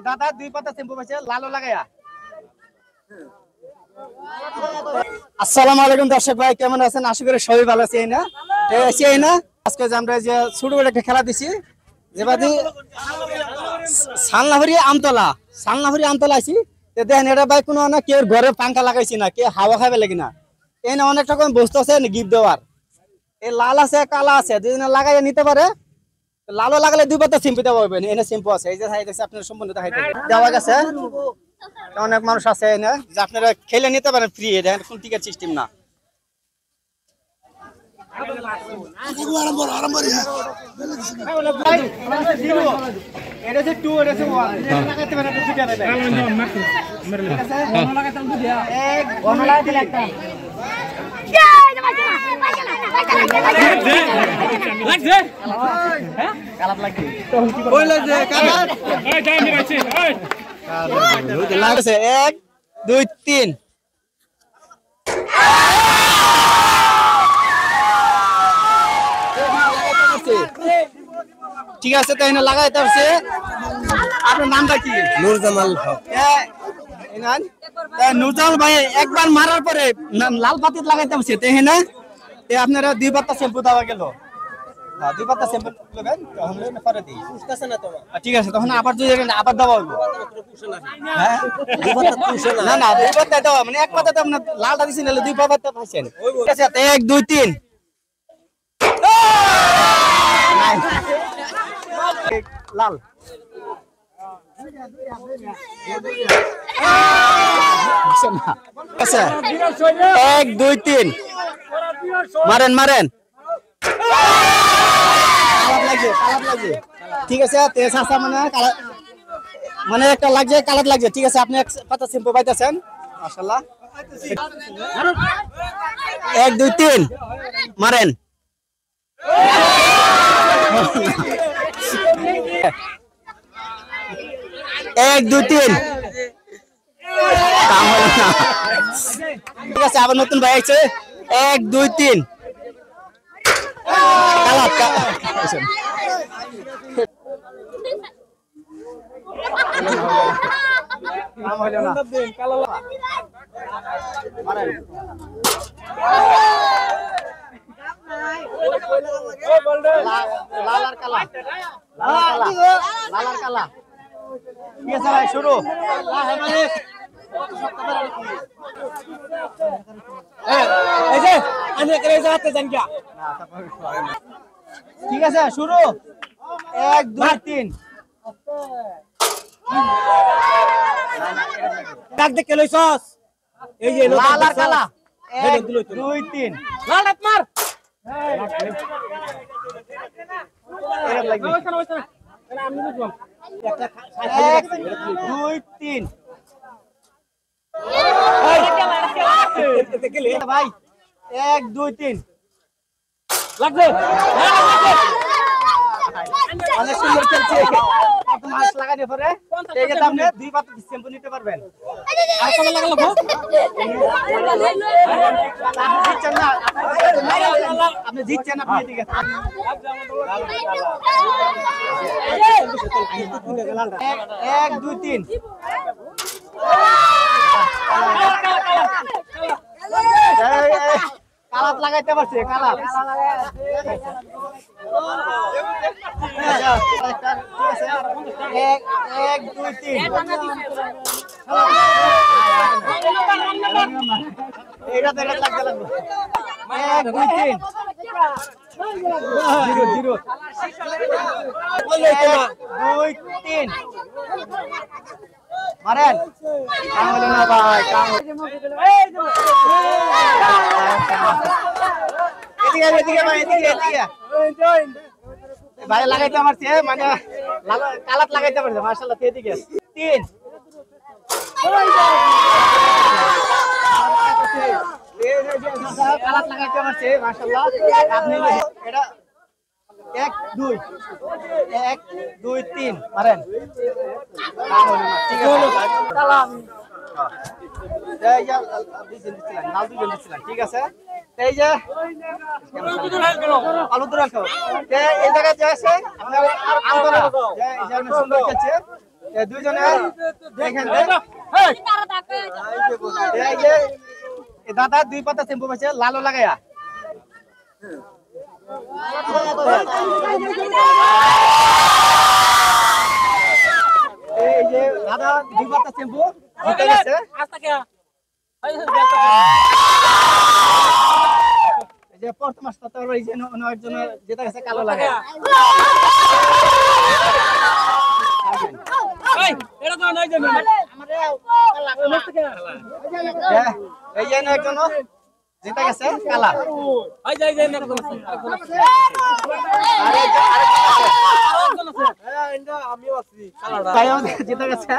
দাদা দুই পাতা শ্যাম্পু পাইছে লালও লাগায়া। আসসালামু আলাইকুম দর্শক ভাই, কেমন আছেন? আশা করি সবাই ভালো আছে না? আজকে যে আমরা যে ছোট বড় একটা খেলা দিছি, যেবাদি সালনাহরি আমতলা আছি। দেখেন এটা ভাই কোনো না কেউ ঘরে পাঙ্খা লাগাইছি না, কেউ হাওয়া খাবে লাগে না। এই না অনেক রকম বস্তু আছে গিফট দেওয়ার। এই লাল আছে, কালা আছে, যদি না লাগাইয়া নিতে পারে। লালও লাগালে দুই পাতা শ্যাম্পু দেওয়া হবে। এনে শ্যাম্পু আছে, এই যে আপনার সম্বন্ধ দেওয়া গেছে। অনেক মানুষ আছে এনে যে আপনারা খেলে নিতে পারেন ফ্রি, দেখেন কোন টিকেট সিস্টেম না। এক দুই তিন ঠিক আছে, তাই না লাগাইতে পারছে। আপনার নামটা কি? নুরজামাল। নুরজামাল ভাই একবার মারার পরে লাল পাতিত লাগাইতে পারছে, তাই না? আপনারা দুই পাতা শ্যাম্পু দেওয়া গেল, দুই পাতা শ্যাম্পু নেবেন পরে দিই। ঠিক আছে, তখন আবার যদি আবার দেওয়া হইব। না না দুই পাতা দেওয়া মানে এক পাতা আপনার লালটা দিচ্ছেন, দুই পাতা পাইছেন। ঠিক আছে, এক দুই তিন লাল। এক দুই তিন মারেন মারেন। ঠিক আছে, মানে একটা লাগছে, কালার লাগছে। ঠিক আছে, আপনি এক পাতা শ্যাম্পু পাইতেছেন মাশাআল্লাহ। এক দুই তিন মারেন। এক দুই তিন ঠিক আছে, আবার নতুন ভাই আছে। এক দুই তিন লাল আর কালা। ঠিক আছে ভাই, শুরু। ঠিক আছে, শুরু। এক দুই তিন দেখে লইছস। এই যে লাল আর কালা। এক দুই তিন লাল মার। এক দুই তিন ভাই। এক দুই তিন লাগবে। অনেক সুন্দর খেলছে। মাছ লাগানোর পরে এই যে আপনি দুই পাতা শ্যাম্পু নিতে পারবেন। আর কত লাগালো গো? আপনি জিতছেন, আপনি এদিকে এক দুই তিন কালাপ লাগাইতে পারছে। কালাপ এক দুই তিন এইটা লাগতে লাগবে। এক দুই তিন জিরো জিরো দুই তিন মারেন। না ভাই, এদিকে ভাই, এদিকে ভাই লাগাইতে পারছে, মানে কালাত লাগাইতে পারছে মাশাআল্লাহ। এদিকে তিন কালাত লাগাইতে পারছে মাশাআল্লাহ। আপনি এটা এক দুই তিন মারেন। ঠিক আছে, এই যে দুইজন দিছিলেন, লাল দুইজন দিছিলেন, ঠিক আছে। এই যে আলু দূর রাখো। এই জায়গায় যে আছে আপনার আন্দোলন যে এই যে সুন্দর খেলছে এই দুইজনে দেখেন এই যে এই দাদা দুই পাতা শ্যাম্পু পাইছে লালও লাগায়া এই যে দাদা দুই পাতা শ্যাম্পু জিতে গেছে। এই যে প্রথম মাসটা এই যে অন্য একজন যেটা গেছে কালো লাগে এই যে একজন যেটা গেছে কালা আমিও আছি যেটা গেছে